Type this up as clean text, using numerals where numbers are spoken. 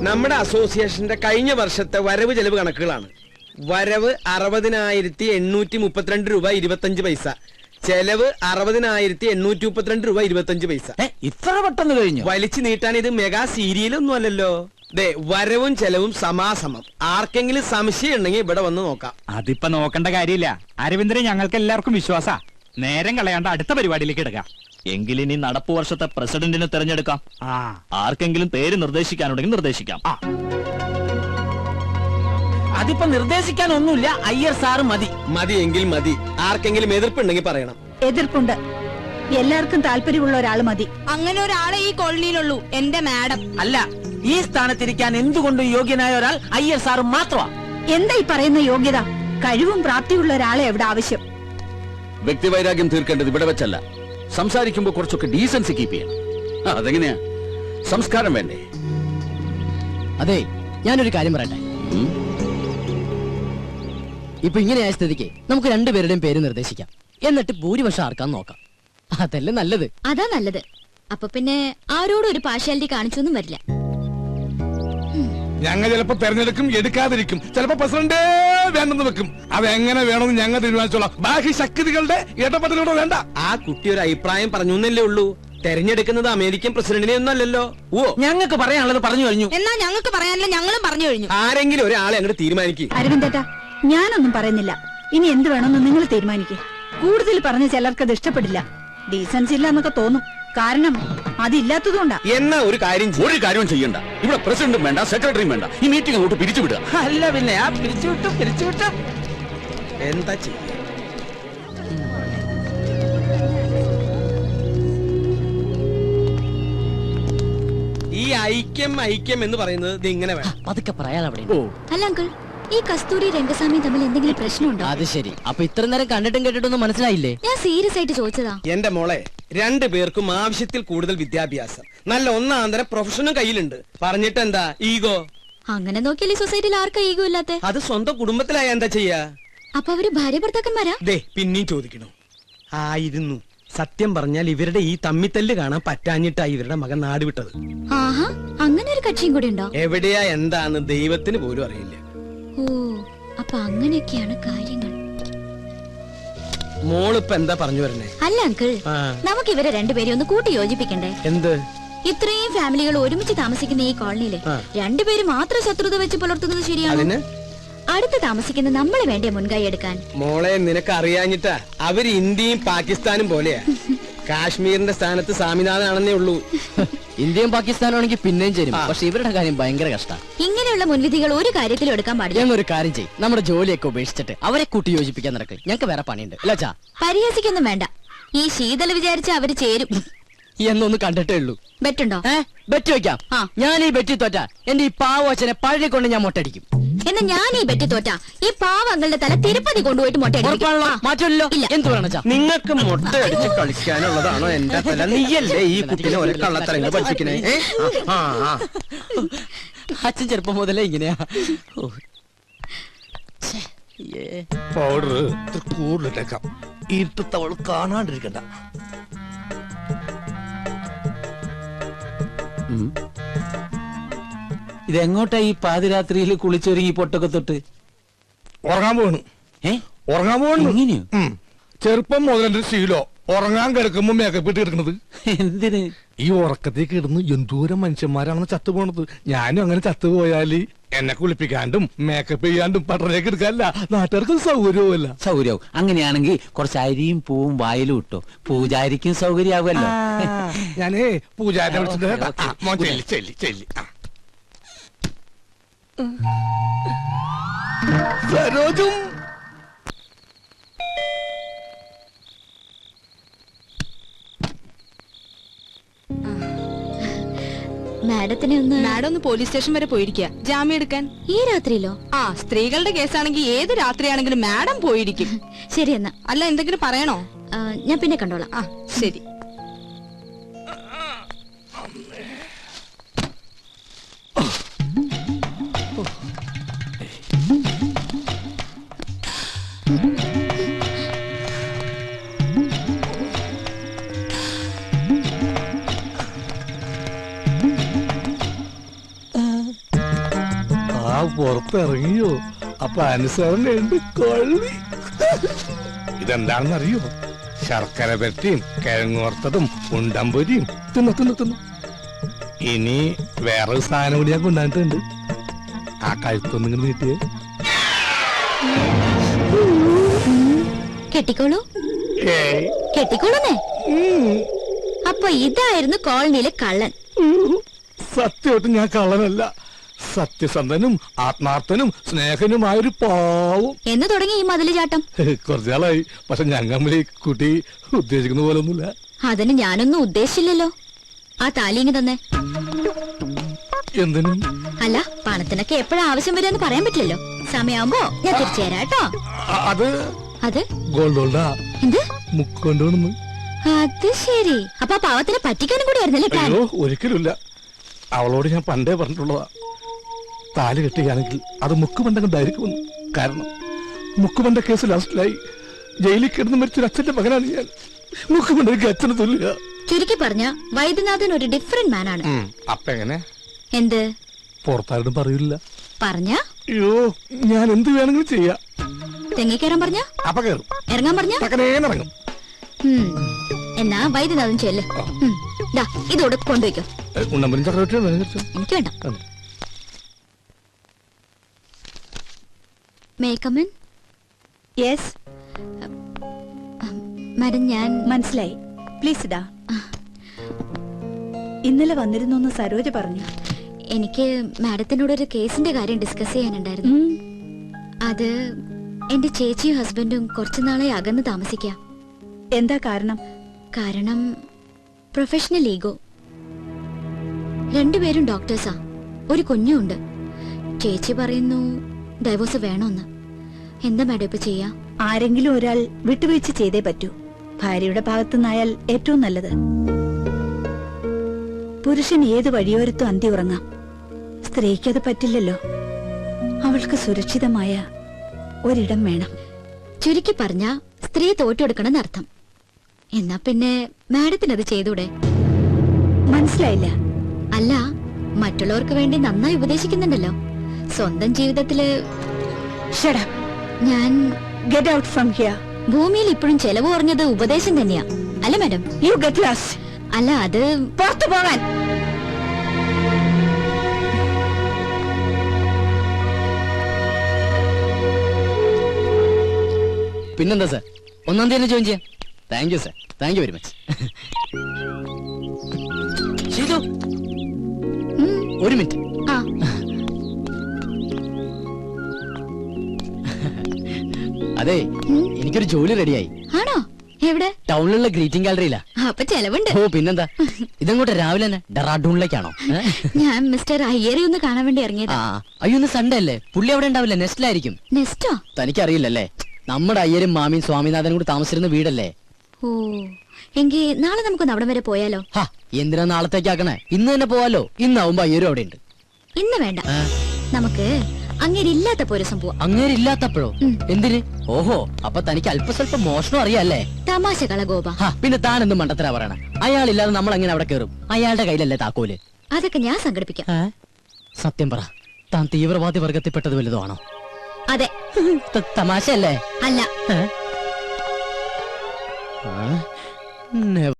നമ്മുടെ അസോസിയേഷന്റെ കഴിഞ്ഞ വർഷത്തെ വരവ് ചെലവ് കണക്കുകളാണ്. വരവ് 60,832 രൂപ 25 പൈസ, ചെലവ് 60,832 രൂപ 25 പൈസ. ഇത്ര പെട്ടെന്ന് കഴിഞ്ഞു? വലിച്ചു നീട്ടാൻ ഇത് മെഗാ സീരിയലൊന്നും അല്ലല്ലോ. വരവും ചെലവും സമാസമം. ആർക്കെങ്കിലും സംശയം ഉണ്ടെങ്കിൽ ഇവിടെ വന്ന് നോക്കാം. അതിപ്പോ നോക്കേണ്ട കാര്യമില്ല അരവിന്ദനെ, ഞങ്ങൾക്ക് എല്ലാവർക്കും വിശ്വാസാ. നേരം കളയാണ്ട് അടുത്ത പരിപാടിയിലേക്ക് എടുക്കാം. എങ്കിലിനി നടപ്പു വർഷത്തെ പ്രസിഡന്റിനെ തെരഞ്ഞെടുക്കാം. ആർക്കെങ്കിലും പേര് നിർദ്ദേശിക്കാനുണ്ടെങ്കിൽ നിർദ്ദേശിക്കാം. അതിപ്പോ നിർദ്ദേശിക്കാൻ ഒന്നുമില്ല, അയ്യർ സാറ് മതി. മതിയെങ്കിൽ മതി. ആർക്കെങ്കിലും എതിർപ്പുണ്ടെങ്കിൽ പറയണം. എതിർപ്പുണ്ട്. എല്ലാവർക്കും താല്പര്യമുള്ള ഒരാൾ മതി. അങ്ങനെ ഒരാളെ ഈ കോളനിയിലുള്ളൂ, എന്റെ മാഡം. അല്ല, ഈ സ്ഥാനത്തിരിക്കാൻ എന്തുകൊണ്ടും യോഗ്യനായ ഒരാൾ അയ്യർ സാറ് മാത്രമാ. എന്താ ഈ പറയുന്ന യോഗ്യത? കഴിവും പ്രാപ്തിയുള്ള ഒരാളെ എവിടെ ആവശ്യം. വ്യക്തിവൈരാഗ്യം തീർക്കേണ്ടത് ഇവിടെ വെച്ചല്ല. സംസാരിക്കുമ്പോ കുറച്ചൊക്കെ ഡീസൻസി കീപ്പ് ചെയ്യണം. അതെങ്ങനെയാ? സംസ്കാരം വേണ്ടേ? അതെ, ഞാനൊരു കാര്യം പറയട്ടെ. ഇപ്പൊ ഇങ്ങനെയായ സ്ഥിതിക്ക് നമുക്ക് രണ്ടുപേരുടെയും പേര് നിർദ്ദേശിക്കാം. എന്നിട്ട് ഭൂരിപക്ഷം ആർക്കാന്ന് നോക്കാം. അതല്ലേ നല്ലത്? അതാ നല്ലത്. അപ്പൊ പിന്നെ ആരോടും ഒരു പാർഷ്യാലിറ്റി കാണിച്ചൊന്നും വരില്ല. ഞങ്ങൾ ചിലപ്പോ തെരഞ്ഞെടുക്കും, എടുക്കാതിരിക്കും. ചിലപ്പോ പ്രസിഡന്റ് വേണ്ടെന്ന് വെക്കും. അതെങ്ങനെ വേണമെന്ന് ഞങ്ങൾ തീരുമാനിച്ചോളാം. ബാക്കി ശക്തികളുടെ ഇടപെടലുകളോ വേണ്ട. ആ കുട്ടി ഒരു അഭിപ്രായം പറഞ്ഞു എന്നല്ലേ ഉള്ളൂ. തെരഞ്ഞെടുക്കുന്നത് അമേരിക്കൻ പ്രസിഡന്റിനെ ഒന്നും അല്ലല്ലോ. ഓ, ഞങ്ങൾക്ക് പറയാനുള്ളത് പറഞ്ഞു കഴിഞ്ഞു. എന്നാ ഞങ്ങൾക്ക് പറയാനില്ല, ഞങ്ങളും പറഞ്ഞു കഴിഞ്ഞു. ആരെങ്കിലും ഒരാളെ അങ്ങോട്ട് തീരുമാനിക്കും. അരവിന്ദേട്ടാ, ഞാനൊന്നും പറയുന്നില്ല. ഇനി എന്ത് വേണമെന്ന് നിങ്ങൾ തീരുമാനിക്കേ. കൂടുതൽ പറഞ്ഞ ചിലർക്കത് ഇഷ്ടപ്പെടില്ല. ഡീസൻസ് ഇല്ല എന്നൊക്കെ തോന്നും. കാരണം അതില്ലാത്തതുകൊണ്ടാ. എന്നാ ഒരു കാര്യം ചെയ്യണ്ട. ഇവിടെ പ്രസിഡന്റും വേണ്ട, സെക്രട്ടറിയും വേണ്ട. ഈ മീറ്റിംഗ് അങ്ങോട്ട് പിരിച്ചുവിടുക. അല്ല പിന്നെ പിരിച്ചുവിട്ടു. എന്താ ചെയ്യ? ഈ ഐക്യം എന്ന് പറയുന്നത് ഇത് ഇങ്ങനെ വേണം. പതുക്കെ പറയാൻ അവിടെ. അല്ല അങ്കിൾ, ഈ കസ്തൂരി രംഗസ്വാമി തമ്മിൽ എന്തെങ്കിലും പ്രശ്നമുണ്ടോ? അത് ശരി. അപ്പൊ ഇത്ര നേരം കണ്ടിട്ടും കേട്ടിട്ടൊന്നും മനസ്സിലായില്ലേ? ഞാൻ സീരിയസ് ആയിട്ട് ചോദിച്ചതാ. എന്റെ മോളെ, രണ്ടുപേർക്കും ആവശ്യത്തിൽ കൂടുതൽ വിദ്യാഭ്യാസം, നല്ല ഒന്നാന്തരം പ്രൊഫഷനും കയ്യിലുണ്ട്. പറഞ്ഞിട്ട് എന്താ ഈഗോ? അങ്ങനെ നോക്കിയാൽ ഈ സൊസൈറ്റിയിൽ ആർക്കാ ഈഗോ ഇല്ലാത്തെ? അത് സ്വന്തം കുടുംബത്തിലായ എന്താ ചെയ്യാ? അപ്പൊ അവര് ഭാര്യ ഭർത്താക്കന്മാരാ? പിന്നെയും ചോദിക്കണോ? ആയിരുന്നു. സത്യം പറഞ്ഞാൽ ഇവരുടെ ഈ തമ്മിത്തല്ല് കാണാൻ പറ്റാഞ്ഞിട്ടാ ഇവരുടെ മകൻ നാട് വിട്ടത്. ആഹാ, അങ്ങനെ ഒരു കക്ഷിയും കൂടി ഉണ്ടോ? എവിടെയാ എന്താന്ന് ദൈവത്തിന് പോലും അറിയില്ല. ഓ, അപ്പൊ അങ്ങനെയൊക്കെയാണ് കാര്യങ്ങൾ. മോളിപ്പ എന്താ പറഞ്ഞു വരണേ? അല്ല അങ്കിൾ, നമുക്ക് ഇവരെ രണ്ടുപേരും ഒന്ന് കൂട്ടി യോജിപ്പിക്കണ്ടേ? എന്ത്? ഇത്രയും ഫാമിലികൾ ഒരുമിച്ച് താമസിക്കുന്ന ഈ കോളനിയില് രണ്ടുപേരും മാത്രം ശത്രുത വെച്ച് പുലർത്തുന്നത് ശരിയാണ്? അടുത്ത് താമസിക്കുന്ന നമ്മളെ വേണ്ടേ മുൻകൈ എടുക്കാൻ? മോളെ, നിനക്ക് അറിയാഞ്ഞിട്ടാ. അവര് ഇന്ത്യയും പാകിസ്ഥാനും പോലെയാ. കാശ്മീരിന്റെ സ്ഥാനത്ത് സ്വാമിനാഥനാണെന്നേ ഉള്ളൂ. ഇന്ത്യയും പാകിസ്ഥാനാണെങ്കിൽ പിന്നെയും ചേരും. പക്ഷെ ഇവരുടെ കാര്യം ഭയങ്കര കഷ്ടമാണ്. ഇങ്ങനെയുള്ള മുൻവിധികൾ ഒരു കാര്യത്തിലും എടുക്കാൻ പാടില്ല. ഞങ്ങൾ ഒരു കാര്യം ചെയ്യും. നമ്മുടെ ജോലിയൊക്കെ ഉപേക്ഷിച്ചിട്ട് അവരെ കൂട്ടി യോജിപ്പിക്കാൻ നടക്കും. ഞങ്ങൾക്ക് വേറെ പണിയുണ്ട്. അല്ലാച്ചാ പരിഹസിക്കൊന്നും വേണ്ട. ഈ ശീതൽ വിചാരിച്ച അവര് ചേരും എന്നൊന്ന് കണ്ടിട്ടേ ഉള്ളൂ. ബെറ്റുണ്ടോ? ബെറ്റ് വെക്കാം. ഞാൻ ഈ ബെറ്റി തോറ്റ എന്റെ ഈ പാവച്ചനെ പഴയ കൊണ്ട് ഞാൻ മൊട്ടടിക്കും. എന്നാ ഞാൻ ഈ ബെറ്റ് തോറ്റ ഈ പാവങ്ങളുടെ തല തിരുപ്പതി കൊണ്ടുപോയിട്ട് മാറ്റമല്ലോ. എന്ത് വേണം? നിങ്ങൾക്ക് മൊട്ട അടിച്ച് കളിക്കാനുള്ളതാണോ എന്റെ തല? നീയല്ലേ ഈ കുട്ടിനെ ഒരു കള്ളത്തരങ്ങൾ പഠിപ്പിക്കണേ? അച്ഛൻ ചെറുപ്പം മുതലേ ഇങ്ങനെയാ. പൗഡർ കൂടുതലിട്ടേക്കാം. ഇരുട്ടത്തവൾ കാണാണ്ടിരിക്കണ്ട. ഇതെങ്ങോട്ടാ ഈ പാതിരാത്രിയിൽ കുളിച്ചൊരുങ്ങി പൊട്ടൊക്കെ തൊട്ട്? ഉറങ്ങാൻ പോകണം. ഉറങ്ങാൻ പോകണം. ചെറുപ്പം മുതലെന്റെ ശീലോ ഉറങ്ങാൻ കിടക്കുമ്പോ മേക്കപ്പ് ഇട്ട് കിടക്കുന്നത്. എന്തിന്? ഈ ഉറക്കത്തേക്ക് ഇടുന്നു എന്തോരം മനുഷ്യന്മാരാണെന്ന് ചത്തുപോണത്. ഞാനും അങ്ങനെ ചത്തുപോയാല് എന്നെ കുളിപ്പിക്കാണ്ടും മേക്കപ്പ് ചെയ്യാണ്ടും പട്ടണേക്ക് എടുക്കാനല്ല, നാട്ടുകാർക്ക് സൗകര്യവുമല്ല. സൗകര്യവും. അങ്ങനെയാണെങ്കിൽ കുറച്ച് അരിയും പൂവും വായിലും ഇട്ടോ, പൂജാരിക്കും സൗകര്യമാവുമല്ലോ. ഞാനേ പൂജാരിനെ വിളിച്ചിട്ട് ചെല്ലി സരോജും മാഡം ഒന്ന് പോലീസ് സ്റ്റേഷൻ വരെ പോയിരിക്കുക ജാമ്യം എടുക്കാൻ. ഈ രാത്രിയിലോ? സ്ത്രീകളുടെ കേസാണെങ്കിൽ ഏത് രാത്രിയാണെങ്കിലും മാഡം പോയിരിക്കും. ശരി എന്നാ. അല്ല, എന്തെങ്കിലും പറയണോ? ഞാൻ പിന്നെ കണ്ടോളാം. ശരി. പുറത്തിറങ്ങിയോ അപ്പൊ അനുസരണയുണ്ട് കൊള്ളി. ഇതെന്താണെന്നറിയോ? ശർക്കര പെട്ടിയും കിഴങ്ങോർത്തതും ഉണ്ടമ്പൊരിയും തിന്നു. ഇനി വേറൊരു സാധനം കൂടി ഞാൻ കൊണ്ടുവന്നിട്ടുണ്ട്. ആ കഴുത്തൊന്നും ഇങ്ങനെ നീട്ടിയേ. കെട്ടിക്കോളൂ കെട്ടിക്കോളൂന്നേ. അപ്പൊ ഇതായിരുന്നു കോളനിയിലെ കള്ളൻ. സത്യമായിട്ടും ഞാൻ കള്ളനല്ല. സത്യസന്ധനും ആത്മാർത്ഥനും സ്നേഹനുമായൊരു പാവം. എന്ന് തുടങ്ങി ഈ മതില് ചാട്ടം? കുറച്ചാളായി. പക്ഷെ ഞങ്ങൾ ഈ കുട്ടി ഉദ്ദേശിക്കുന്ന പോലെ ഒന്നുമില്ല. അതിന് ഞാനൊന്നും ഉദ്ദേശിച്ചില്ലല്ലോ. ആ താലിങ്ങി തന്നെ. എന്തിനും? അല്ല, പണത്തിനൊക്കെ എപ്പോഴാ ആവശ്യം വരുമെന്ന് പറയാൻ പറ്റില്ലല്ലോ. സമയമാകുമ്പോ ഞാൻ തിരിച്ചു തരാം കേട്ടോ. അത് ഗോൾഡ് ഗോൾഡാ. എന്ത് മുക്കൊണ്ടുവന്നു. അത് ശരി. അപ്പൊ ആ പാവത്തിനെ പറ്റിക്കാനും കൂടി ആയിരുന്നല്ലേ പ്ലാൻ? അയ്യോ, ഒരിക്കലുമില്ല. അവളോട് ഞാൻ പണ്ടേ പറഞ്ഞിട്ടുള്ളതാ, താലി കെട്ടുകയാണെങ്കിൽ അത് മുക്കുപണ്ടണ്ടായിരിക്കും. കാരണം മുക്കുപണ്ട കേസ് ലാസ്റ്റിലായി ജയിലിൽ കിടന്ന് മരിച്ചൊരു അച്ഛന്റെ മകനാണ് ഞാൻ. മുക്കുപണ്ടക്ക് അച്ഛന് തുല്യ. ചുരുക്കി പറഞ്ഞ വൈദ്യനാഥൻ ഒരു ഡിഫറെന്റ് മാൻ ആണ്. അപ്പൊ എങ്ങനെ? എന്ത്? പുറത്താരും പറയില്ല. പറഞ്ഞ? അയ്യോ, ഞാൻ എന്ത് വേണമെങ്കിലും ചെയ്യാം. തെങ്ങിക്കയറാൻ പറഞ്ഞ? അപ്പൊ കയറും. ഇറങ്ങാൻ പറഞ്ഞ? ഇറങ്ങും. എന്നാ വൈദ്യനാഥൻ ചെല്ല്. ഇതോടെ കൊണ്ടുവയ്ക്കോ. ഉണ്ടമ്പനും ചക്രവർത്തിയോ? എനിക്ക് വേണ്ട. May come in? Yes madam, ഞാൻ മനസ്സിലായി. പ്ലീസ് ഇടാ. ഇന്നലെ വന്നിരുന്നു സരോജ പറഞ്ഞു. എനിക്ക് മാഡത്തിനോട് ഒരു കേസിന്റെ കാര്യം ഡിസ്കസ് ചെയ്യാനുണ്ടായിരുന്നു. അത് എന്റെ ചേച്ചിയും ഹസ്ബൻഡും കുറച്ചുനാളെ അകന്ന് താമസിക്കാം. എന്താ കാരണം? കാരണം പ്രൊഫഷണൽ ഈഗോ. രണ്ടുപേരും ഡോക്ടേഴ്സാ. ഒരു കുഞ്ഞുണ്ട്. ചേച്ചി പറയുന്നു ഡൈവോഴ്സ് വേണമെന്ന്. എന്താ മാഡം ഇപ്പൊ ചെയ്യാ? ആരെങ്കിലും ഒരാൾ വിട്ടുവീഴ്ച ചെയ്തേ പറ്റൂ. ഭാര്യയുടെ ഭാഗത്തുനിന്നായാൽ ഏറ്റവും നല്ലത്. പുരുഷൻ ഏത് വഴിയോരത്തും അന്തി ഉറങ്ങാം. സ്ത്രീക്കത് പറ്റില്ലല്ലോ. അവൾക്ക് സുരക്ഷിതമായ ഒരിടം വേണം. ചുരുക്കി പറഞ്ഞ സ്ത്രീ തോറ്റെടുക്കണമെന്ന് അർത്ഥം. എന്നാ പിന്നെ മാഡത്തിനത് ചെയ്തൂടെ? മനസ്സിലായില്ല. അല്ല, മറ്റുള്ളവർക്ക് വേണ്ടി നന്നായി ഉപദേശിക്കുന്നുണ്ടല്ലോ. സ്വന്തം ജീവിതത്തില് ഞാൻ ഗെറ്റ് ഔട്ട് ഫ്രം ഹിയർ. ഭൂമിയിൽ ഇപ്പോഴും ചെലവ് കുറഞ്ഞത് ഉപദേശം തന്നെയാ അല്ല മാഡം? You get lost. അല്ല, അത് പുറത്തു പോകാൻ. പിന്നെന്താ സാർ, 1-ാം തീയതി ജോയിൻ ചെയ്യാം. Thank you sir, thank you very much. Sheethu, ഒരു മിനിറ്റ്. അതെ, എനിക്കൊരു ജോലി റെഡിയായി. ആണോ? എവിടെ? ടൗണിലുള്ള ഗ്രീറ്റിംഗ് ഗാലറിയിലാ. അപ്പൊ ചെലവുണ്ട്. ഓ പിന്നെന്താ. ഇതങ്ങോട്ട് രാവിലെ തന്നെ ഡെറാഡൂണിലേക്കാണോ? ഞാൻ മിസ്റ്റർ അയ്യരെ ഒന്ന് കാണാൻ വേണ്ടി ഇറങ്ങിയത്. അയ്യോ, ഇന്ന് സൺഡേ അല്ലേ? പുള്ളി അവിടെ ഉണ്ടാവില്ല, നെസ്റ്റിലായിരിക്കും. നെസ്റ്റോ? തനിക്കറിയില്ലല്ലേ, നമ്മുടെ അയ്യരും മാമിയും സ്വാമിനാഥനും കൂടി താമസിച്ചിരുന്ന വീടല്ലേ. ഓ, എങ്കിൽ നാളെ നമുക്കൊന്ന് അവിടെ വരെ പോയാലോ? എന്തിനാ നാളത്തേക്കാക്കണേ? ഇന്ന് തന്നെ പോവാലോ. ഇന്നാവുമ്പോ അയ്യരും അവിടെ ഉണ്ട്. ഇന്ന് വേണ്ട, നമുക്ക് അങ്ങേരില്ലാത്തപ്പോ ഒരു സംഭവം. അങ്ങേരില്ലാത്തപ്പോഴോ? എന്തിന്? ഓഹോ, അപ്പൊ തനിക്ക് അല്പസ്വല്പം മോഷണം അറിയാല്ലേ? തമാശ കളഗോപ. പിന്നെ താൻ എന്ത് മണ്ടത്തരാ പറയണ? അയാളില്ലാതെ നമ്മൾ എങ്ങനെ അവിടെ കയറും? അയാളുടെ കയ്യിലല്ലേ താക്കോല്? അതൊക്കെ ഞാൻ സംഘടിപ്പിക്കാം. സത്യം പറ, താൻ തീവ്രവാദി വർഗത്തിൽപ്പെട്ടത് വലുതോ ആണോ? അതെ. തമാശയല്ലേ? അല്ല.